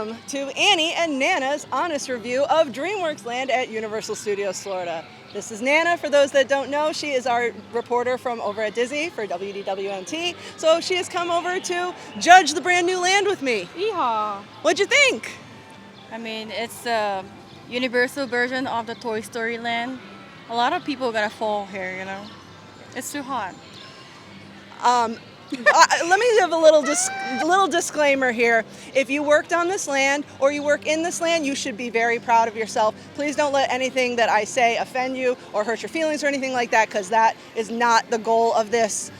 welcome to Annie and Nana's honest review of DreamWorks Land at Universal Studios Florida. This is Nana. For those that don't know, she is our reporter from over at Disney for WDWNT. So she has come over to judge the brand new land with me. Yeehaw! What'd you think? I mean, it's the Universal version of the Toy Story Land. A lot of people are gonna fall here, you know. It's too hot. Let me give a little disclaimer here. If you worked on this land or you work in this land, you should be very proud of yourself. Please don't let anything that I say offend you or hurt your feelings or anything like that, because that is not the goal of this.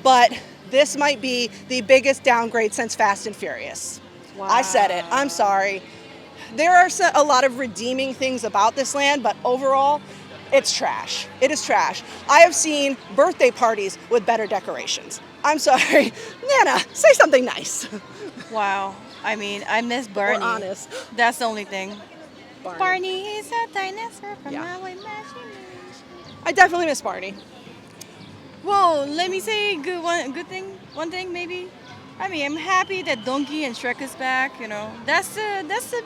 But this might be the biggest downgrade since Fast and Furious. Wow. I said it. I'm sorry. There are a lot of redeeming things about this land, but overall, it's trash. It is trash. I have seen birthday parties with better decorations. I'm sorry. Nana, say something nice. Wow. I mean, I miss Barney. We're honest. That's the only thing. Barney. Barney is a dinosaur from Yeah. our imagination. I definitely miss Barney. Well, let me say one thing maybe. I mean, I'm happy that Donkey and Shrek is back. You know, that's the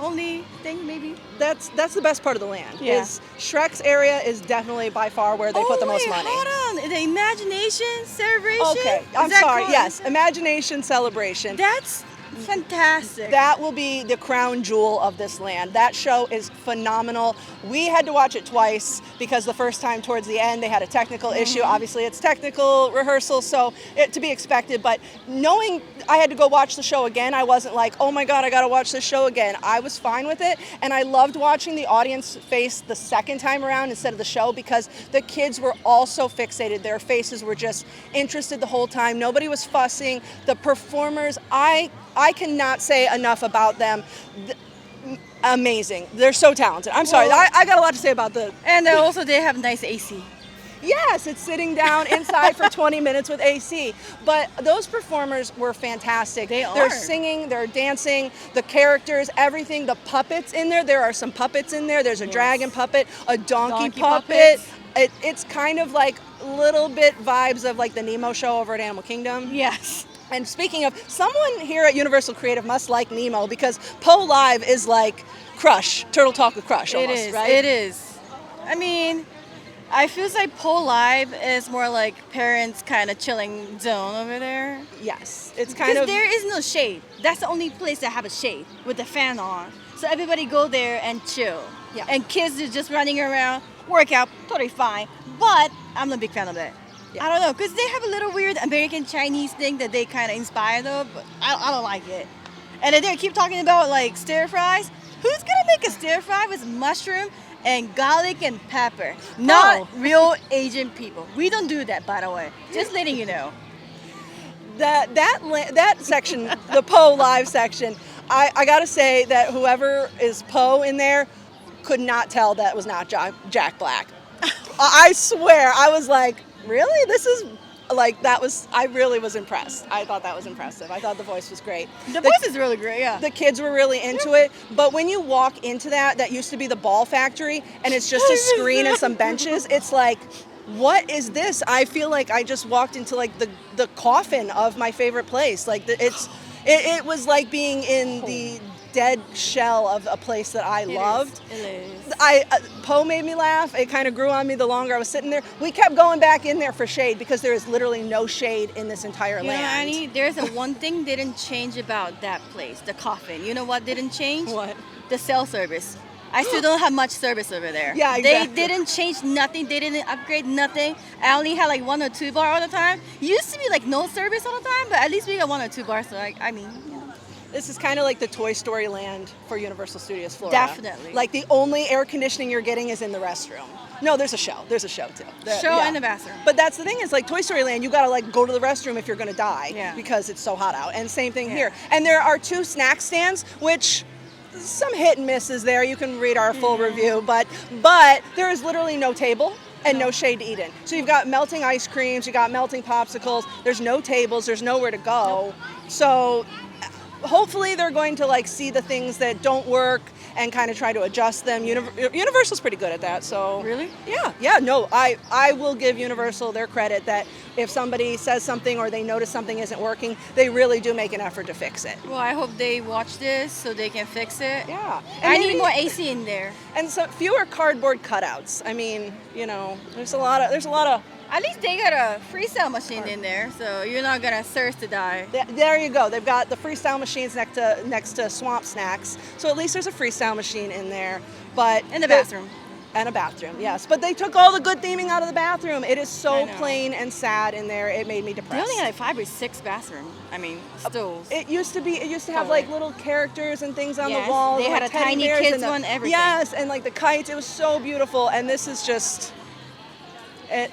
only thing maybe. That's the best part of the land. Yeah. Is Shrek's area is definitely by far where they put the most money. Hold on, the Imagination Celebration. Okay, I'm Is that sorry. called- Yes, Imagination Celebration. That's fantastic. That will be the crown jewel of this land. That show is phenomenal. We had to watch it twice because the first time towards the end they had a technical issue. Obviously it's technical rehearsal, so it to be expected, but knowing I had to go watch the show again, I wasn't like, oh my God, I gotta watch this show again. I was fine with it, and I loved watching the audience face the second time around instead of the show, because the kids were all so fixated. Their faces were just interested the whole time. Nobody was fussing. The performers, I cannot say enough about them. Amazing. They're so talented. I'm sorry. Well- I got a lot to say about the... And also they have nice AC. Yes, it's sitting down inside for 20 minutes with AC. But those performers were fantastic. They're are. singing, they're dancing, the characters, everything. The puppets in there. There are some puppets in there. There's a dragon puppet, a donkey puppet. puppets. It's kind of like little bit vibes of like the Nemo show over at Animal Kingdom. Yes. And speaking of, someone here at Universal Creative must like Nemo, because Poe Live is like Crush, Turtle Talk with Crush almost, It is. right? It is. I mean, I feel like Pole Live is more like parents kind of chilling zone over there. Yes, it's kind Because of... there is no shade. That's the only place that have a shade with the fan on. So everybody go there and chill. Yeah. And kids are just running around, work out, totally fine. But I'm not a big fan of that. Yeah. I don't know, because they have a little weird American Chinese thing that they kind of inspired of, but I don't like it. And then they keep talking about like stir fries. Who's gonna make a stir fry with mushroom and garlic and pepper? Not real Asian people. We don't do that, by the way. Just letting you know. That section, the Poe Live section, I gotta say that whoever is Poe in there could not tell that was not Jack Black. I swear, I was like, really? This is like, I really was impressed. I thought that was impressive. I thought the voice was great. The voice is really great, yeah. The kids were really into it, but when you walk into that used to be the ball factory, and it's just a screen and some benches, it's like, what is this? I feel like I just walked into like the coffin of my favorite place. Like it was like being in the dead shell of a place that I loved. It is. Poe made me laugh. It kind of grew on me the longer I was sitting there. We kept going back in there for shade because there is literally no shade in this entire You know, land. Annie, there's one thing didn't change about that place, the coffin. You know what didn't change? What? The cell service. I still don't have much service over there. Yeah, exactly. They didn't change nothing. They didn't upgrade nothing. I only had like 1 or 2 bar all the time. Used to be like no service all the time, but at least we got 1 or 2 bars. So I mean, you know. This is kind of like the Toy Story land for Universal Studios Florida. Definitely. Like the only air conditioning you're getting is in the restroom. No, there's a show. There's a show too. Show in the bathroom. But that's the thing is like Toy Story Land, you gotta like go to the restroom if you're gonna die. Yeah. Because it's so hot out. And same thing Yeah. here. And there are 2 snack stands, which some hit and misses there. You can read our full review, but there is literally no table and no shade to eat in. So you've got melting ice creams, you got melting popsicles. There's no tables. There's nowhere to go. So hopefully they're going to like see the things that don't work and kind of try to adjust them. Universal's pretty good at that. So Really? yeah. No, I will give Universal their credit that if somebody says something or they notice something isn't working, they really do make an effort to fix it. Well, I hope they watch this so they can fix it. Yeah, I need more AC in there. and so fewer cardboard cutouts. I mean, there's a lot of. At least they got a freestyle machine in there, so you're not gonna thirst to die. There you go. They've got the freestyle machines next to Swamp Snacks, so at least there's a freestyle machine in there. But In the bathroom. And a bathroom, yes. But they took all the good theming out of the bathroom. It is I so know. plain and sad in there. It made me They depressed. only had like 5 or 6 bathrooms. I mean, stools. It used to have Totally. like little characters and things on Yes, the walls. they had like a teddy tiny bears kids and one, everything. Yes, and like the kites. It was so beautiful. And this is just it.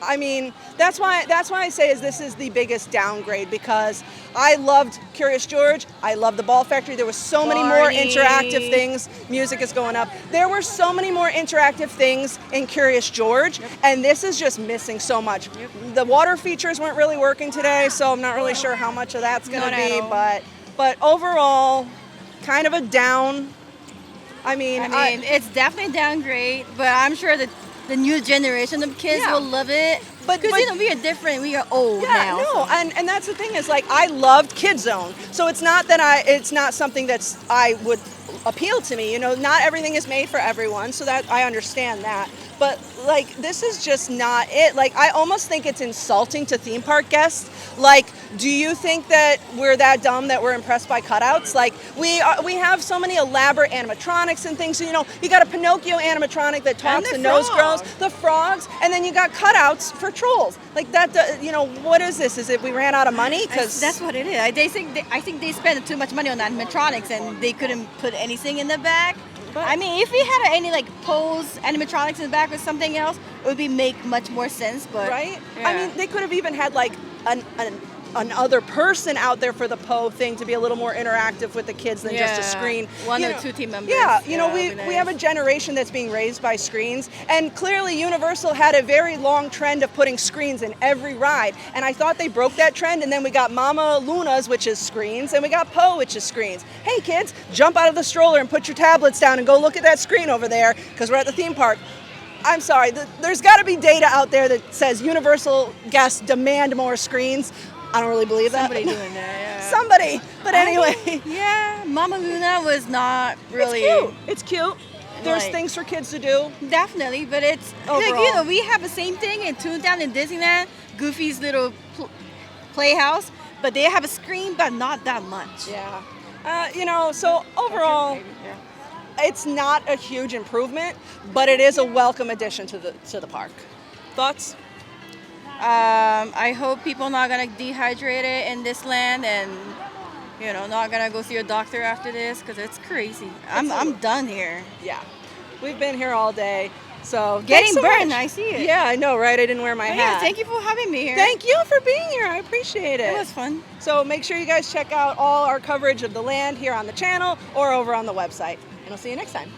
I mean, that's why I say this is the biggest downgrade, because I loved Curious George. I loved the Ball Factory. There was so many more Barney. interactive things. Music is going up. There were so many more interactive things in Curious George, and this is just missing so much. The water features weren't really working today, so I'm not really sure how much of that's going to Not at be, all. but overall, kind of a down. I mean, It's definitely downgrade, but I'm sure that the new generation of kids Yeah. will love it. But- Because we are different. We are old now. no, so- and that's the thing is, like, I loved Kid Zone, so it's not something I would appeal to me. Not everything is made for everyone, so that I understand that. But like, this is just not it. Like, I almost think it's insulting to theme park guests. Like, do you think that we're that dumb that we're impressed by cutouts? Like, we have so many elaborate animatronics and things. So, you got a Pinocchio animatronic that talks the and nose grows, frogs. the frogs, and then you got cutouts for trolls. Like that, what is this? Is it we ran out of money? Because That's what it is. I think they spent too much money on animatronics and they couldn't put anything in the back. But- I mean, if we had any like pose animatronics in the back or something else, it would make much more sense. But right? yeah. I mean, they could have even had like another person out there for the Poe thing to be a little more interactive with the kids than just a Yeah. screen. One You or know, two team members. Yeah, Yeah, we that'd be we have a nice. generation that's being raised by screens, and clearly Universal had a very long trend of putting screens in every ride, and I thought they broke that trend, and then we got Mama Luna's, which is screens, and we got Poe, which is screens. Hey kids, jump out of the stroller and put your tablets down and go look at that screen over there, because we're at the theme park. I'm sorry, there's got to be data out there that says Universal guests demand more screens. I don't really believe that. Somebody doing that. Yeah. Somebody. But anyway, Yeah, Mama Luna was not really. It's cute. There's Like- things for kids to do. Definitely, but it's Overall. we have the same thing in Toontown in Disneyland, Goofy's little playhouse, but they have a screen, but not that much. Yeah. So overall, Maybe, yeah. it's not a huge improvement, but it is a welcome addition to the park. Thoughts? I hope people not gonna dehydrate it in this land and not gonna go see a doctor after this because it's crazy. I'm done here. Yeah. We've been here all day, so Getting thanks so burned, much. I see it. Yeah, I know, right? I didn't wear my But hat. yeah, thank you for having me here. Thank you for being here. I appreciate it. It was fun. So make sure you guys check out all our coverage of the land here on the channel or over on the website. And I'll see you next time.